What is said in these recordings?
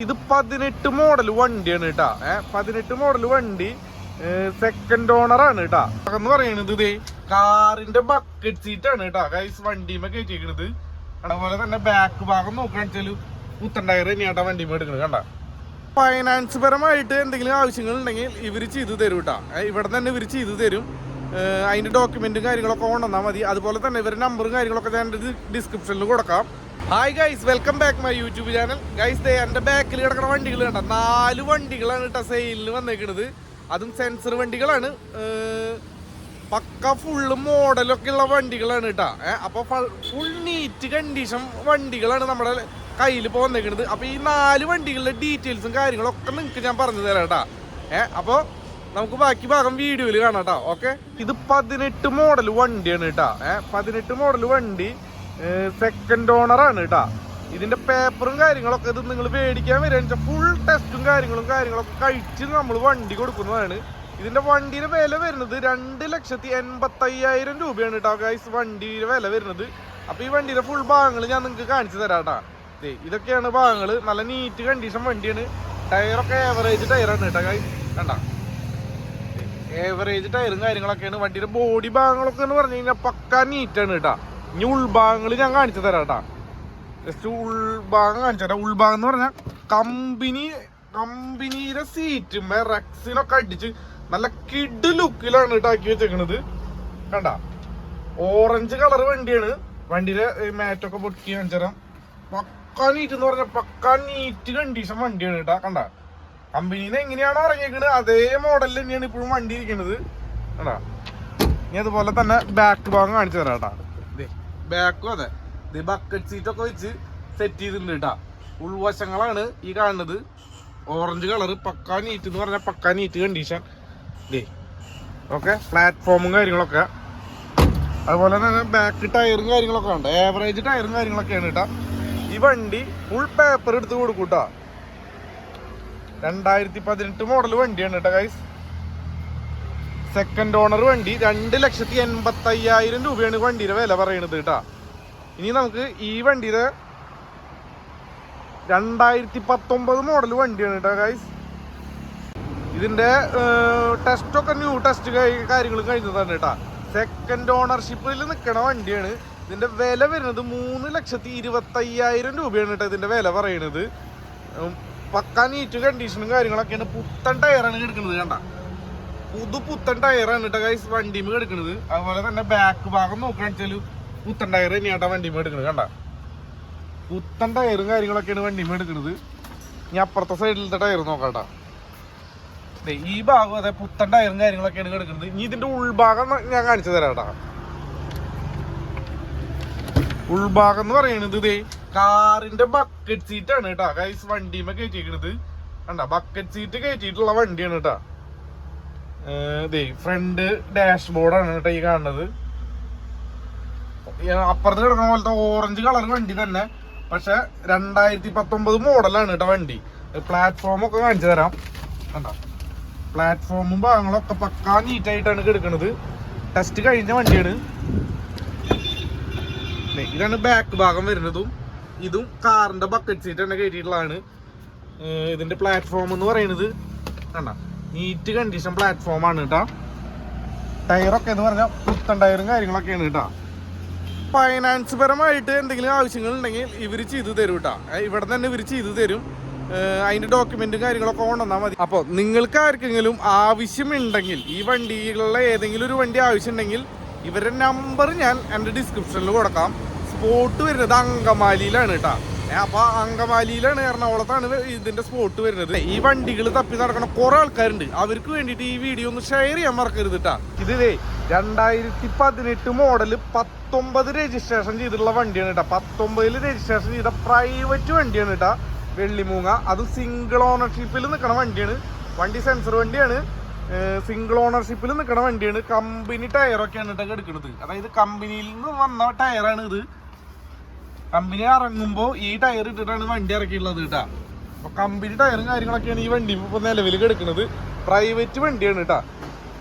ഇത് 18 മോഡൽ വണ്ടിയാണ് കേട്ടാ. 18 മോഡൽ വണ്ടി സെക്കൻഡ് ഓണർ ആണ് കേട്ടാ. എന്ന് പറയുന്നത് ഇതേ കാറിന്റെ ബക്കറ്റ് സീറ്റ് ആണ് കേട്ടാ ഗൈസ് വണ്ടിമേ കയറ്റിയിരിക്കണത്. അതുപോലെ തന്നെ ബാക്ക് ഭാഗം നോക്കുകയാണെന്ന് വെച്ചാൽ പുത്തൻ ടയർ തന്നെയാട്ടാ വണ്ടിമേ എടുക്കുന്നത് കണ്ട. ഫൈനാൻസ് പരമായിട്ട് എന്തെങ്കിലും ആവശ്യങ്ങൾ ഉണ്ടെങ്കിൽ ഇവർ ചെയ്തു തരും കേട്ടാ. ഇവിടെ തന്നെ ഇവർ ചെയ്തു തരും. അതിന്റെ ഡോക്യുമെന്റും കാര്യങ്ങളൊക്കെ കൊണ്ടുവന്നാൽ മതി. അതുപോലെ തന്നെ ഇവരുടെ നമ്പറും കാര്യങ്ങളൊക്കെ ഞാൻ ഡിസ്ക്രിപ്ഷനിൽ കൊടുക്കാം. Hi guys, welcome back my YouTube channel. Guys എൻ്റെ ബാക്കിൽ കിടക്കുന്ന വണ്ടികൾ കണ്ട 4 വണ്ടികളാണ് കേട്ടോ സെയിലിന് വന്നേക്കുന്നത്. അതും സെൻസർ വണ്ടികളാണ്. പക്ക ഫുള്ള് മോഡലൊക്കെ ഉള്ള വണ്ടികളാണ് കേട്ടോ. അപ്പോൾ ഫുൾ നീറ്റ് കണ്ടീഷൻ വണ്ടികളാണ് നമ്മുടെ കയ്യിൽ ഇപ്പോൾ വന്നേക്കുന്നത്. അപ്പോൾ ഈ 4 വണ്ടികളുടെ ഡീറ്റെയിൽസും കാര്യങ്ങളൊക്കെ നിങ്ങൾക്ക് ഞാൻ പറഞ്ഞു തരാം കേട്ടോ. അപ്പോൾ നമുക്ക് ബാക്കി ഭാഗം വീഡിയോയിൽ കാണാം കേട്ടോ. ഓക്കെ, ഇത് 18 മോഡൽ വണ്ടിയാണ് കേട്ടോ. 18 മോഡൽ വണ്ടി സെക്കൻഡ് ഓണർ ആണ് കേട്ടാ. ഇതിന്റെ പേപ്പറും കാര്യങ്ങളൊക്കെ ഇത് നിങ്ങൾ മേടിക്കാൻ വരിക ഫുൾ ടെസ്റ്റും കാര്യങ്ങളൊക്കെ കഴിച്ച് നമ്മൾ വണ്ടി കൊടുക്കുന്നതാണ്. ഇതിന്റെ വണ്ടിയുടെ വില വരുന്നത് 2,85,000 രൂപയാണ് കേട്ടോ ഗൈസ് വണ്ടിയുടെ വില വരുന്നത്. അപ്പൊ ഈ വണ്ടിയുടെ ഫുൾ ഭാഗങ്ങൾ ഞാൻ നിങ്ങൾക്ക് കാണിച്ചു തരാം കേട്ടാ. ഇതൊക്കെയാണ് ഭാഗങ്ങൾ. നല്ല നീറ്റ് കണ്ടീഷൻ വണ്ടിയാണ്. ടയറൊക്കെ ഏവറേജ് ടയറാണ് കേട്ടോ ഗൈസ് കണ്ട. ഏവറേജ് ടയറും കാര്യങ്ങളൊക്കെയാണ്. വണ്ടിയുടെ ബോഡി ഭാഗങ്ങളൊക്കെ എന്ന് പറഞ്ഞു കഴിഞ്ഞാൽ പക്കാ നീറ്റാണ് കേട്ടാ. ഇനി ഉൾഭാഗങ്ങൾ ഞാൻ കാണിച്ചു തരാം കേട്ടാ. ജസ്റ്റ് ഉൾഭാഗം കാണിച്ചു തരാം. ഉൾഭാഗം എന്ന് പറഞ്ഞാൽ കമ്പനിയുടെ സീറ്റും റെക്സിനൊക്കെ അടിച്ച് നല്ല കിഡ് ലുക്കിലാണ് ഇട്ടാക്കി വെച്ചേക്കണത് കണ്ട. ഓറഞ്ച് കളർ വണ്ടിയാണ്. വണ്ടിയുടെ മാറ്റൊക്കെ പൊട്ടി കാണിച്ചു തരാം. പക്കാ നീറ്റ് എന്ന് പറഞ്ഞാൽ പക്കാ നീറ്റ് കണ്ടീഷൻ വണ്ടിയാണ് കേട്ടാ കണ്ട. കമ്പനിന്ന് എങ്ങനെയാണോ ഇറങ്ങിയേക്കണത് അതേ മോഡലിൽ തന്നെയാണ് ഇപ്പോഴും വണ്ടി ഇരിക്കുന്നത് കണ്ടാ. ഇനി അതുപോലെ തന്നെ ബാക്ക് ഭാഗം കാണിച്ചു തരാം കേട്ടാ. ബാക്കും അതെ ഇത് ബക്കറ്റ് സീറ്റൊക്കെ വെച്ച് സെറ്റ് ചെയ്തിട്ടുണ്ട് കേട്ടാ. ഉൾവശങ്ങളാണ് ഈ കാണുന്നത്. ഓറഞ്ച് കളർ പക്കാ നീറ്റ് എന്ന് പറഞ്ഞാൽ പക്കാ നീറ്റ് കണ്ടീഷൻ. ഓക്കെ, പ്ലാറ്റ്ഫോമും കാര്യങ്ങളൊക്കെ അതുപോലെ തന്നെ ബാക്ക് ടയറും കാര്യങ്ങളൊക്കെ ഉണ്ട്. ഏവറേജ് ടയറും കാര്യങ്ങളൊക്കെയാണ് കേട്ടാ. ഈ വണ്ടി ഫുൾ പേപ്പർ എടുത്ത് കൊടുക്കും കേട്ടാ. 2018 മോഡൽ വണ്ടിയാണ് കേട്ടോ ഗൈസ്. സെക്കൻഡ് ഓണർ വണ്ടി. 2,85,000 രൂപയാണ് വണ്ടിയുടെ വില പറയണത് കേട്ടാ. ഇനി നമുക്ക് ഈ വണ്ടിയുടെ 2019 മോഡൽ വണ്ടിയാണ് കേട്ടോ ഗൈസ്. ഇതിന്റെ ടെസ്റ്റൊക്കെ ന്യൂ ടെസ്റ്റ് കാര്യങ്ങൾ കഴിഞ്ഞതാണ് കേട്ടാ. സെക്കൻഡ് ഓണർഷിപ്പിൽ നിൽക്കണ വണ്ടിയാണ്. ഇതിന്റെ വില വരുന്നത് 3,25,000 രൂപയാണ് കേട്ടോ ഇതിന്റെ വില പറയണത്. പക്കാ നീറ്റ് കണ്ടീഷനും കാര്യങ്ങളൊക്കെയാണ്. പുത്തൻ ടയറാണ് എടുക്കുന്നത് കണ്ട. പുത്തൻ ടയറാണ് കേട്ടോ ഗൈസ് വണ്ടിമേ എടുക്കുന്നത്. അതുപോലെ തന്നെ ബാക്ക് ഭാഗം നോക്കുകയാണെന്ന് വെച്ചാൽ പുത്തൻ ടയർ തന്നെയാട്ടാ വണ്ടിമേ എടുക്കുന്നത് കണ്ട. പുത്തൻ ടയറും കാര്യങ്ങളൊക്കെയാണ് വണ്ടിമേ എടുക്കുന്നത്. ഇനി അപ്പുറത്തെ സൈഡിലത്തെ ടയർ നോക്കാട്ടാ. ഈ ഭാഗം അതെ പുത്തൻ ടയറും കാര്യങ്ങളൊക്കെയാണ് എടുക്കുന്നത്. ഇനി ഇതിന്റെ ഉൾഭാഗം ഞാൻ കാണിച്ചു തരാം കേട്ടാ. ഉൾഭാഗം എന്ന് പറയുന്നത് ഇതേ കാറിന്റെ ബക്കറ്റ് സീറ്റ് ആണ് കേട്ടാ ഗൈസ് വണ്ടിമേ കയറ്റിയിരിക്കുന്നത് കണ്ട. ബക്കറ്റ് സീറ്റ് കയറ്റിയിട്ടുള്ള വണ്ടിയാണ് കേട്ടാ. ഫ്രണ്ട് ഡാഷ് ബോർഡാണ് കേട്ടോ ഈ കാണുന്നത്. അപ്പുറത്ത് കിടക്കുന്ന പോലത്തെ ഓറഞ്ച് കളർ വണ്ടി തന്നെ, പക്ഷെ 2019 മോഡലാണ് കേട്ടോ വണ്ടി. പ്ലാറ്റ്ഫോം ഒക്കെ കാണിച്ചു തരാം കണ്ടോ. പ്ലാറ്റ്ഫോമും ഭാഗങ്ങളൊക്കെ പക്കാ നീറ്റായിട്ടാണ് കിടക്കുന്നത്. ടെസ്റ്റ് കഴിഞ്ഞ വണ്ടിയാണ്. ഇതാണ് ബാക്ക് ഭാഗം വരുന്നതും. ഇതും കാറിന്റെ ബക്കറ്റ് സീറ്റ് തന്നെ കയറ്റിയിട്ടുള്ളതാണ്. ഇതിന്റെ പ്ലാറ്റ്ഫോം എന്ന് പറയുന്നത് കണ്ട നീറ്റ് കണ്ടീഷൻ പ്ലാറ്റ്ഫോം ആണ് കേട്ടോ. ടയറൊക്കെ എന്ന് പറഞ്ഞാൽ പുത്തൻ ടയറും കാര്യങ്ങളൊക്കെയാണ് കേട്ടോ. ഫൈനാൻസ് പരമായിട്ട് എന്തെങ്കിലും ആവശ്യങ്ങൾ ഉണ്ടെങ്കിൽ ഇവർ ചെയ്തു തരും കേട്ടോ. ഇവിടെ തന്നെ ഇവർ ചെയ്തു തരും. അതിന്റെ ഡോക്യുമെന്റും കാര്യങ്ങളൊക്കെ കൊണ്ടുവന്നാൽ മതി. അപ്പോൾ നിങ്ങൾക്ക് ആർക്കെങ്കിലും ആവശ്യമുണ്ടെങ്കിൽ ഈ വണ്ടികളുടെ ഏതെങ്കിലും ഒരു വണ്ടി ആവശ്യമുണ്ടെങ്കിൽ ഇവരുടെ നമ്പർ ഞാൻ എൻ്റെ ഡിസ്ക്രിപ്ഷനിൽ കൊടുക്കാം. സ്പോട്ട് വരുന്നത് അങ്കമാലിയിലാണ് കേട്ടോ. അപ്പൊ അങ്കമാലിയിലാണ്, എറണാകുളത്താണ് ഇതിന്റെ സ്പോട്ട് വരുന്നത്. ഈ വണ്ടികൾ തപ്പി നടക്കണ കുറെ ആൾക്കാരുണ്ട്. അവർക്ക് വേണ്ടിയിട്ട് ഈ വീഡിയോ ഒന്ന് ഷെയർ ചെയ്യാൻ മറക്കരുത് കേട്ടാ. ഇത് 2018 മോഡല് 19 രജിസ്ട്രേഷൻ ചെയ്തിട്ടുള്ള വണ്ടിയാണ് കേട്ടോ. 19 രജിസ്ട്രേഷൻ ചെയ്ത പ്രൈവറ്റ് വണ്ടിയാണ് കേട്ടോ. വെള്ളിമൂങ്ങ. അത് സിംഗിൾ ഓണർഷിപ്പിൽ നിൽക്കണ വണ്ടിയാണ്. വണ്ടി സെൻസർ വണ്ടിയാണ്. സിംഗിൾ ഓണർഷിപ്പിൽ നിൽക്കണ വണ്ടിയാണ്. കമ്പനി ടയറൊക്കെയാണ് കേട്ടോ എടുക്കുന്നത്. അതായത് കമ്പനിയിൽ നിന്ന് വന്ന ടയറാണ് ഇത്. കമ്പനി ഇറങ്ങുമ്പോൾ ഈ ടയർ ഇട്ടിട്ടാണ് വണ്ടി ഇറക്കിയിട്ടുള്ളത് കേട്ടാ. അപ്പൊ കമ്പനി ടയറും കാര്യങ്ങളൊക്കെയാണ് ഈ വണ്ടി ഇപ്പൊ നിലവിൽ കിടക്കുന്നത്. പ്രൈവറ്റ് വണ്ടിയാണ് കേട്ടാ.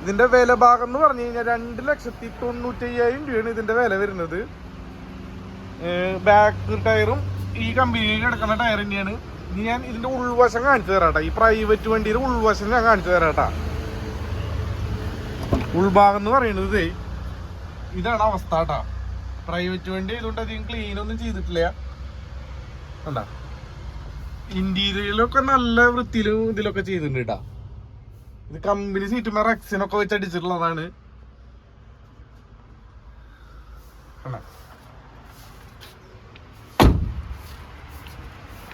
ഇതിന്റെ വില ഭാഗം എന്ന് പറഞ്ഞു കഴിഞ്ഞാൽ 2,95,000 രൂപയാണ് ഇതിന്റെ വില വരുന്നത്. ബാക്ക് ടയറും ഈ കമ്പനിയിൽ കിടക്കുന്ന ടയർ തന്നെയാണ്. ഇനി ഞാൻ ഇതിന്റെ ഉൾവശം കാണിച്ചു തരാട്ടാ. ഈ പ്രൈവറ്റ് വണ്ടിയുടെ ഉൾവശം ഞാൻ കാണിച്ചു തരാട്ടാ. ഉൾഭാഗം എന്ന് പറയുന്നത് ഇതാണ് അവസ്ഥ കേട്ടാ. പ്രൈവറ്റ് വണ്ടി ആയതുകൊണ്ട് അധികം ക്ലീൻ ഒന്നും ചെയ്തിട്ടില്ല. കണ്ടാ, ഇന്റീരിയറിലൊക്കെ നല്ല വൃത്തിയിലും ഇതിലൊക്കെ ചെയ്തിട്ടുണ്ട് കേട്ടാ. ഇത് കമ്പനി സീറ്റുമേ റെക്സിനൊക്കെ വെച്ച് അടിച്ചിട്ടുള്ളതാണ്.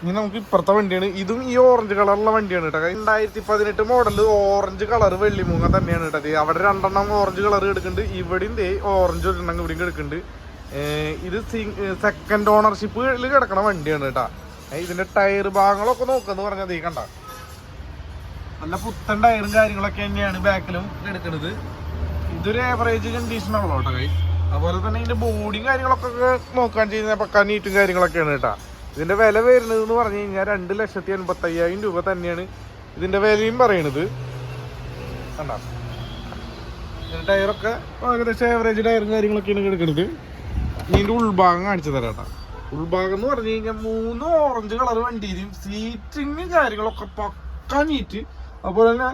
ഇനി നമുക്ക് ഇപ്പുറത്തെ വണ്ടിയാണ്. ഇതും ഈ ഓറഞ്ച് കളറുള്ള വണ്ടിയാണ് കേട്ടോ. 2018 മോഡല് ഓറഞ്ച് കളർ വെള്ളിമൂങ്ങ തന്നെയാണ് കേട്ടത്. അവിടെ 2 ഓറഞ്ച് കളർ എടുക്കുന്നുണ്ട്. ഇവിടെയും ഓറഞ്ച് ഒരെണ്ണം ഇവിടെയും എടുക്കുന്നുണ്ട്. ഇത് സെക്കൻഡ് ഓണർഷിപ്പിൽ കിടക്കണ വണ്ടിയാണ് കേട്ടാ. ഇതിന്റെ ടയർ ഭാഗങ്ങളൊക്കെ നോക്കാന്ന് പറഞ്ഞത് കണ്ട നല്ല പുത്തൻ ടയറും കാര്യങ്ങളൊക്കെ തന്നെയാണ് ബാക്കിലും എടുക്കുന്നത്. ഇതൊരു ആവറേജ് കണ്ടീഷനാണല്ലോ കേട്ടോ കൈ. അതുപോലെ തന്നെ ഇതിന്റെ ബോഡിയും കാര്യങ്ങളൊക്കെ നോക്കാൻ ചെയ്യുന്ന പക്കാ നീറ്റും കാര്യങ്ങളൊക്കെയാണ് കേട്ടാ. ഇതിന്റെ വില വരുന്നത് എന്ന് പറഞ്ഞു കഴിഞ്ഞാൽ 2,85,000 രൂപ തന്നെയാണ് ഇതിന്റെ വിലയും പറയണത്. കണ്ടാ, ഇതിന്റെ ടയറൊക്കെ ഏകദേശം ആവറേജ് ടയറും കാര്യങ്ങളൊക്കെയാണ് എടുക്കുന്നത്. ഇതിന്റെ ഉൾഭാഗം കാണിച്ചു തരാട്ടാ. ഉൾഭാഗം എന്ന് പറഞ്ഞു കഴിഞ്ഞാൽ 3 ഓറഞ്ച് കളർ വണ്ടിയിലും സീറ്റിങ് കാര്യങ്ങളൊക്കെ പക്കാ നീറ്റ്. അതുപോലെ തന്നെ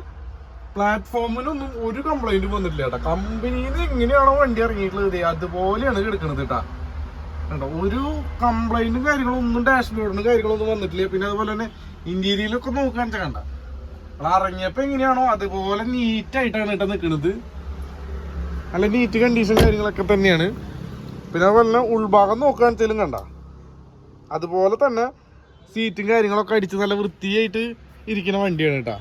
പ്ലാറ്റ്ഫോമിനൊന്നും ഒരു കംപ്ലൈന്റും വന്നിട്ടില്ല കേട്ടോ. കമ്പനിയിൽ നിന്ന് എങ്ങനെയാണോ വണ്ടി ഇറങ്ങിയിട്ടുള്ളത് അതുപോലെയാണ് കിടക്കുന്നത് കേട്ടാ. ഒരു കംപ്ലൈന്റും കാര്യങ്ങളൊന്നും ഡാഷ്ബോർഡിന് കാര്യങ്ങളൊന്നും വന്നിട്ടില്ല. പിന്നെ അതുപോലെ തന്നെ ഇന്റീരിയലൊക്കെ നോക്കാൻ കണ്ട ഇറങ്ങിയപ്പോ എങ്ങനെയാണോ അതുപോലെ നീറ്റായിട്ടാണ് കേട്ടോ നിൽക്കുന്നത്. നല്ല നീറ്റ് കണ്ടീഷൻ കാര്യങ്ങളൊക്കെ തന്നെയാണ്. പിന്നെ അതുപോലെ തന്നെ ഉൾഭാഗം നോക്കാൻ വെച്ചാലും കണ്ട അതുപോലെ തന്നെ സീറ്റും കാര്യങ്ങളൊക്കെ അടിച്ച് നല്ല വൃത്തിയായിട്ട് ഇരിക്കുന്ന വണ്ടിയാണ് കേട്ടോ.